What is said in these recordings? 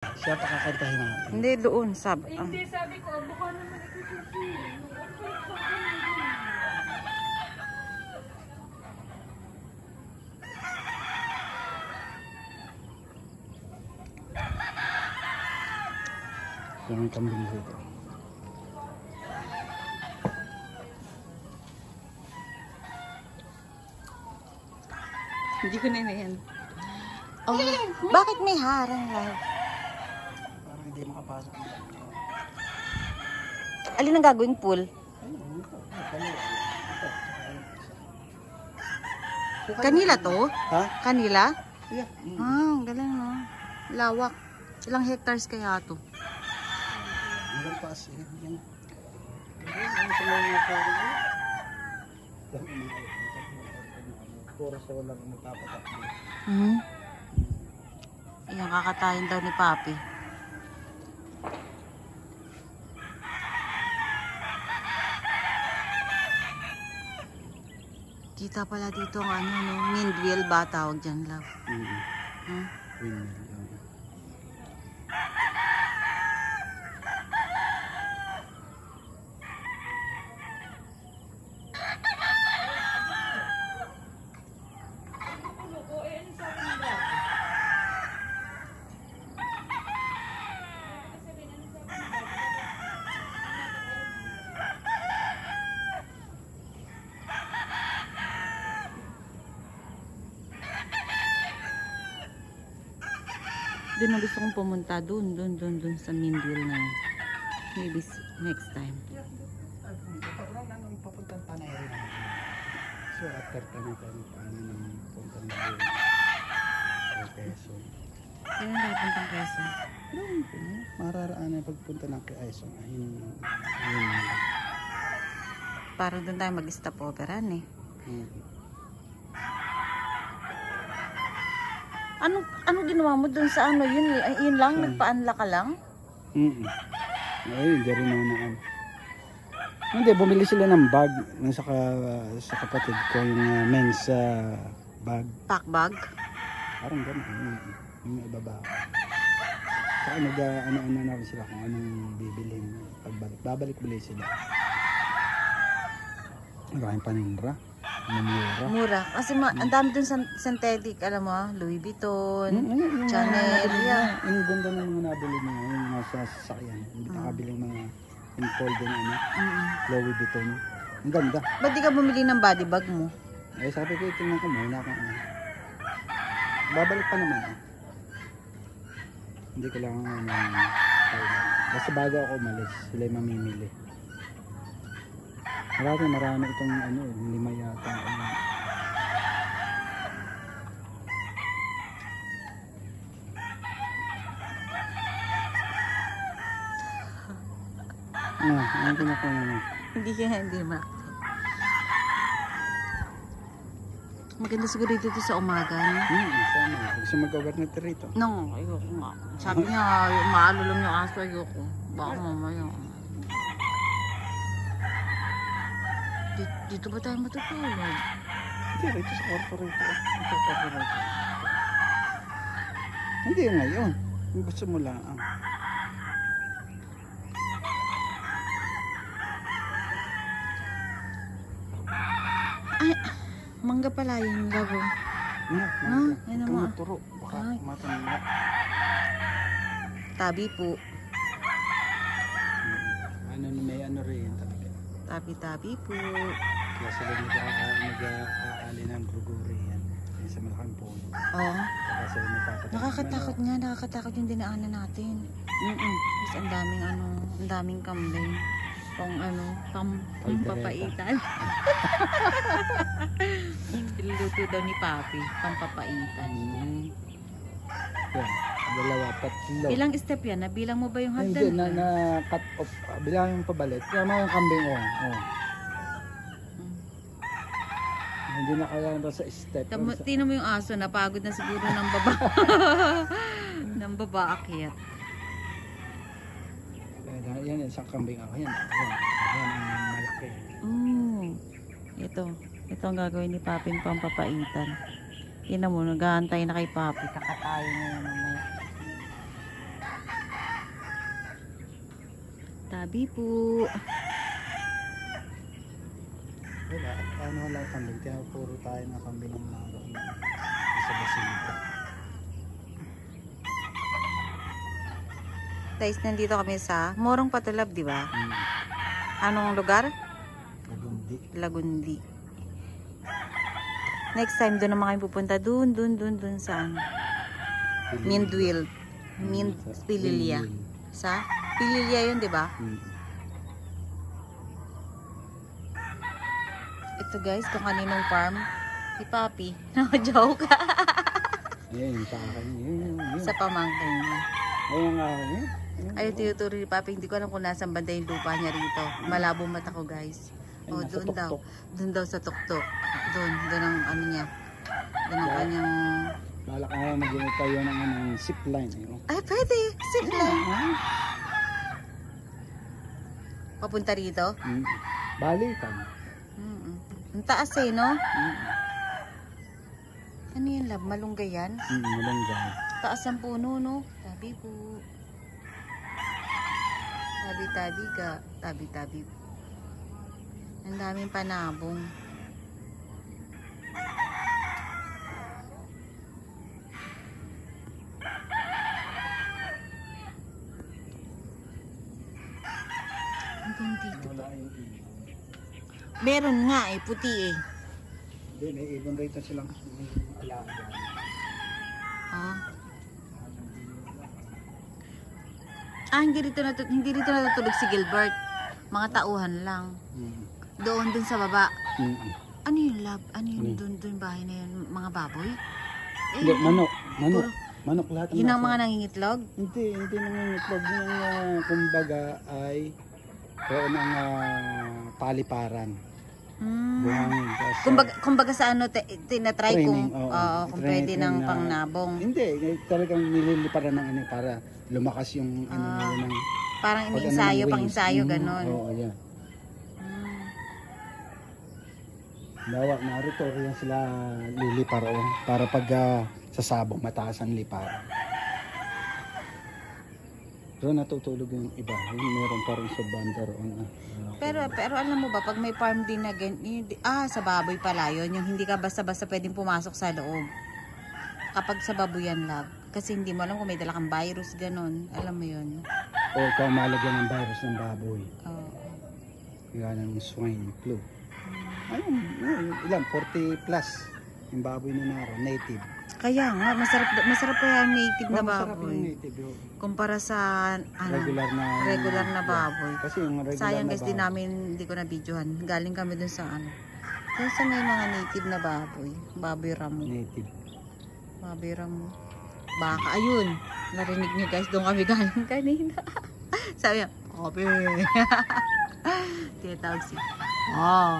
Siya pakakantahin natin. Hindi, doon. Hindi, sabi ko, baka naman ito susi. Yung kambing dito. Hindi ko na yan. Oh, bakit may harang lang? Parang hindi makapasok. Alin ang gagawing pool? Kanila to? Ha? Kanila? Yeah. Ah, galing no. Lawak. Ilang hectares kaya to? Hanggang paas eh. Yan. Yan sa mga parang oras ako lang magpapatak. Ayan, kakatayin daw ni Papi. Kita pala dito ang ano, no? Mindwheel ba tawag dyan, love? Windmill. Doon na gusto kong pumunta. Doon sa Mindwheel na yun. Maybe next time. Papuntang Panay rin. So after paano nang puntang Quezon. Kailan tayo puntang Quezon? Mararaan na pagpunta ng Quezon. Ayun. Parang doon tayo mag-stop overan eh. Ano ginawa mo doon sa ano? Yun lang? Nagpaanla ka lang? Ay, hindi rin naman. Hindi, bumili sila ng bag sa kapatid ko, yung men's bag. Pack bag? Parang gano'n. Yung ibaba. Saka nag-ano-ano na rin sila kung anong bibilhin. Pagbalik. Babalik-bili sila. Maraming paninra. Mura. Mura. Kasi ang dami dun sa synthetic, alam mo, Louis Vuitton, Chanel. Ang ganda ng mga nabili niya, yung nasa sasakyan. Hindi nakabili mga in-fold din, Louis Vuitton. Ang ganda. Ba't di ka bumili ng body bag mo? Eh, sabi ko, tingnan ko muna kung ano. Babalik pa naman. Hindi ko lang basta bago ako umalis, sila yung mamimili. Marami itong ano, 5 yata. Ano kinukuha mo? Hindi ma. Maganda siguro dito sa umaga, no? Sana. Gusto mag-overnight rito. No, ayoko nga. Sabi niya, maalo lang yung aso, ayoko. Baka mamaya. Dito ba tayo matutulog? Hindi, rito sa corporate. Hindi ngayon. Kung gusto mo lang. Ay, mangga pala yung labo. Yan naman. Maturo. Baka matanda. Tabi po. May ano rin. Tabi-tabi po. Kaya sila nag-aali ng bruguri yan. Sa malaking puno. Oo. Kaya sila Nakakatakot nga. Nakakatakot yung dinaanan natin. Mas ang daming kambing. Pampapaitan. Iluluto daw ni Papi. Pampapaitan. Yan. 2, 3. Ilang step yan? Nabilang mo ba yung hagdan? Hindi, na-cut off. Bilang yung pabalik. Kaya mga kambing, Hindi na kaya na sa step. Tino mo yung aso, napagod na siguro ng baba. ng baba akyat. Yan, isang kambing ako. Yan ang malaki. Ito ang gagawin ni Paping pampapaitan. Tingnan mo, nag-aantay na kay Papi. Kakatayo na yan mamaya. Tabi po. Wala, ano wala kambing. Kaya puro tayo na kambing ang naroon sa basilita. Guys, nandito kami sa Morong Patulab, di ba? Hmm. Anong lugar? Lagundi. Lagundi. Next time, doon naman kami pupunta. Doon sa ano? Mindwil. Pililya. Sa Pililya yun, di ba? Hmm. Ito guys, kung kaninong farm. Si Papi. Joke. Ayun, sa akin. Yun. Sa pamangkin niya. Ayun nga ako. Ayun, tinuturo ni Papi. Hindi ko alam kung nasaan banda yung lupa niya rito. Malabo mata ko guys. Oh, Nasa doon daw. tuktok. Doon daw sa tuktok. Doon ang ano niya. Doon ang kanyang... Balak nga mag-init tayo ng zip line. Ay, pwede. Zip line. Papunta rito? Balikan. Ang taas eh, no? Mm. Ano yan, love? Malunggay yan? Malunggay. Taas ang puno, no? Tabi po. Tabi-tabi ka. Tabi-tabi. Ang daming panabong. Hanggang dito. Wala yung ibon. Meron nga eh, puti eh. Hindi, may ibon rito silang alaga. Ah. Hindi rito natutulog si Gilbert. Mga tauhan lang. Doon sa baba. Ano yung lab? Ano yung doon bahay na yun? Mga baboy? Hindi, manok. Puro- Manok lahat. Yun ang nasa- mga nangingitlog? Hindi nangingitlog. Yung kumbaga ay roon ang paliparan. Buhangin. Kumbaga sa ano, tinatry kung, Training, oo. kung Training pwede ng na- pangnabong. Hindi, talagang nililiparan ng ano para lumakas yung ano nila ng Parang pag ano iniensayo, ng pang wings. ensayo, ganon. Oo, yan. Mm. Dawa, narito rin sila lilipar para pag sasabong mataas ang lipar. Pero natutulog yung iba. Meron pa rin sa banda roon. Pero alam mo ba, pag may farm din na sa baboy pala yun, yung hindi ka basta-basta pwedeng pumasok sa loob. Kapag sa baboyan lab. Kasi hindi mo alam kung may dala kang virus, ganon. Alam mo yun. O ikaw malagyan ng virus ng baboy. Oo. Yan ang swine flu. Ayun, ilan? 40 plus. Yung baboy na naroon, native. Kaya nga, masarap kaya ang native na Masarap baboy. yung native. Kumpara sa regular na baboy. Kasi yung regular Sayang na guys, di namin, hindi ko na videohan. Galing kami dun sa ano. Dun sa may mga native na baboy. Baboy ramo. native. Baboy ramo. Baka, ayun. Narinig nyo guys, doon kami galing kanina. Sabi niya, kopi. Tinatawag siya. Oh.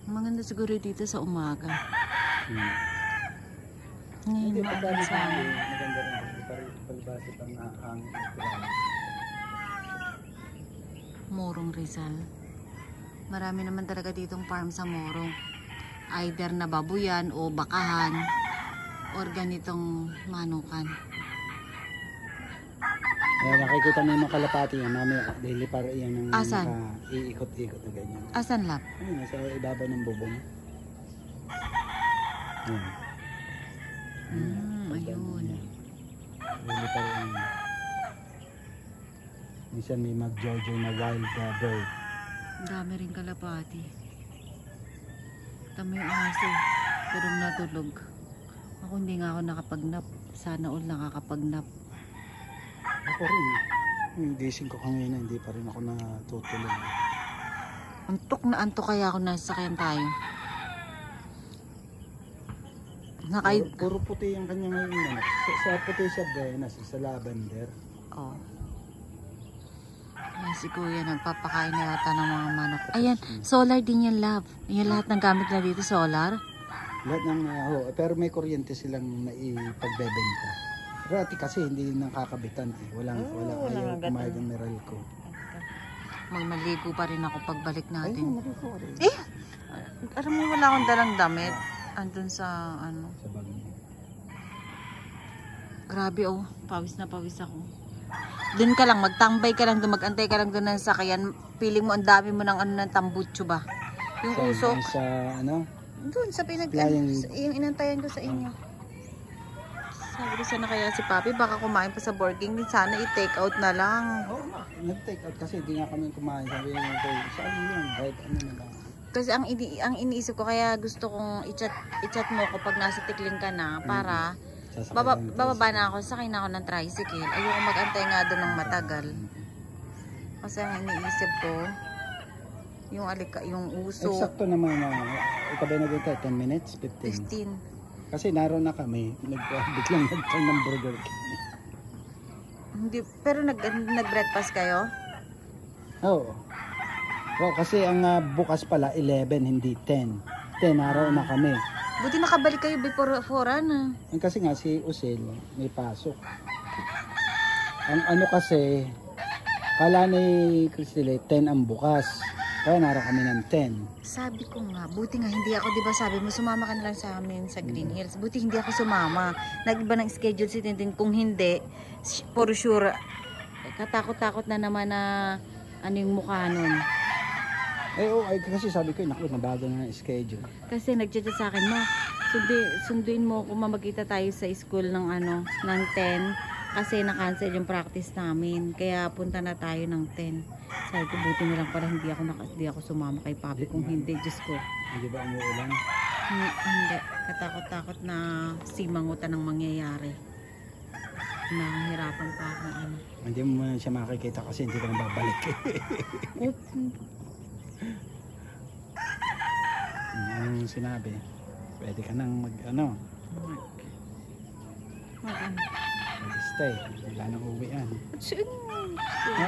Maganda siguro dito sa umaga. Ngayon Hindi, maaga pagkali sa sa amin. maganda rin. Palibasa pang hangin. Morong Rizal. Marami naman talaga ditong farm sa Morong. Either na babuyan o bakahan or ganitong manukan. Kaya nakikita mo yung mga kalapati yan. Mamaya, daily para yan ng Asan? iikot-ikot na ganyan. Asan lap? Ayun, nasa ibabaw ng bubong. Ayun. Daily para yan. Minsan may mag-jojo na wild bird. Ang dami rin kalapati. Tama yung aso. Turong natulog. Ako hindi nga ako nakapagnap. Sana all nakakapagnap. Ako rin. Yung gising ko kanina, hindi pa rin ako natutulog. Antok kaya ako nasasakyan tayo. Puro puti yung kanya ngayon. Sa puti siya, Benas, sa lavender. Oh. Ayan si Kuya, nagpapakain na yata ng mga manok. Ayan, solar din yan, love. Ayan, lahat ng gamit na dito, solar. Lahat ng, pero may kuryente silang naipagbebenta. Rati kasi hindi nakakabitan eh. Walang ayaw kumayag ang Meralco. Magmaligo pa rin ako pagbalik Ayun, natin. maligo rin. Alam mo, wala akong dalang damit. Andun sa, ano. Sa bag. Grabe, oh. Pawis na pawis ako. Doon ka lang, magtambay ka lang doon, magantay ka lang doon ng sakayan. Piling mo, ang dami mo ng ano ng tambutso ba? Yung usok. Sa ano? Doon sa yung inantayan ko sa inyo. Sabi ko sana kaya si Papi, baka kumain pa sa Burger King. Sana i-take out na lang. Oo nga, nag-take out kasi hindi nga kami kumain. Sabi niya, saan yun? Right, ano na lang. Kasi ang iniisip ko, kaya gusto kong i-chat mo ko pag nasa Tikling ka na para bababa na ako, sakay na ako ng tricycle. Ayoko mag-antay nga doon ng matagal. Kasi ang iniisip ko, yung uso. Eksakto naman na, ikaw ba nag-antay? 10 minutes? 15? 15. Kasi naroon na kami, biglang nag-turn ng Burger King. Hindi, pero nag-breakfast kayo? Oo. Oh, kasi ang bukas pala 11, hindi 10. 10 araw na kami. Buti nakabalik kayo before 4 na. Kasi nga si Usil may pasok. Ang ano kasi, kala ni Cristile 10 ang bukas. Kaya naraw kami ng 10. Sabi ko nga, buti nga hindi ako, di ba sabi mo, sumama ka na lang sa amin sa Green Hills. Buti hindi ako sumama. Nag-iba ng schedule si Tintin. Kung hindi, for sure, katakot-takot na naman na ano yung mukha nun. Ay, kasi sabi ko, naku, nabago na ang schedule. Kasi nag-chat sa akin, ma, sunduin mo kung magkita tayo sa school ng ng 10 kasi na-cancel yung practice namin. Kaya punta na tayo ng 10. Sabi ko, buti na lang pala hindi ako sumama kay Papi. Kung hindi, Diyos ko. Hindi ba umuulan? Hindi. Katakot-takot na simangutan ng mangyayari. Nahihirapan pa akong ano. Hindi mo man siya makikita kasi hindi ka na babalik. Anong sinabi? Pwede ka nang mag-stay. Wala nang uwian. Sino? Ha?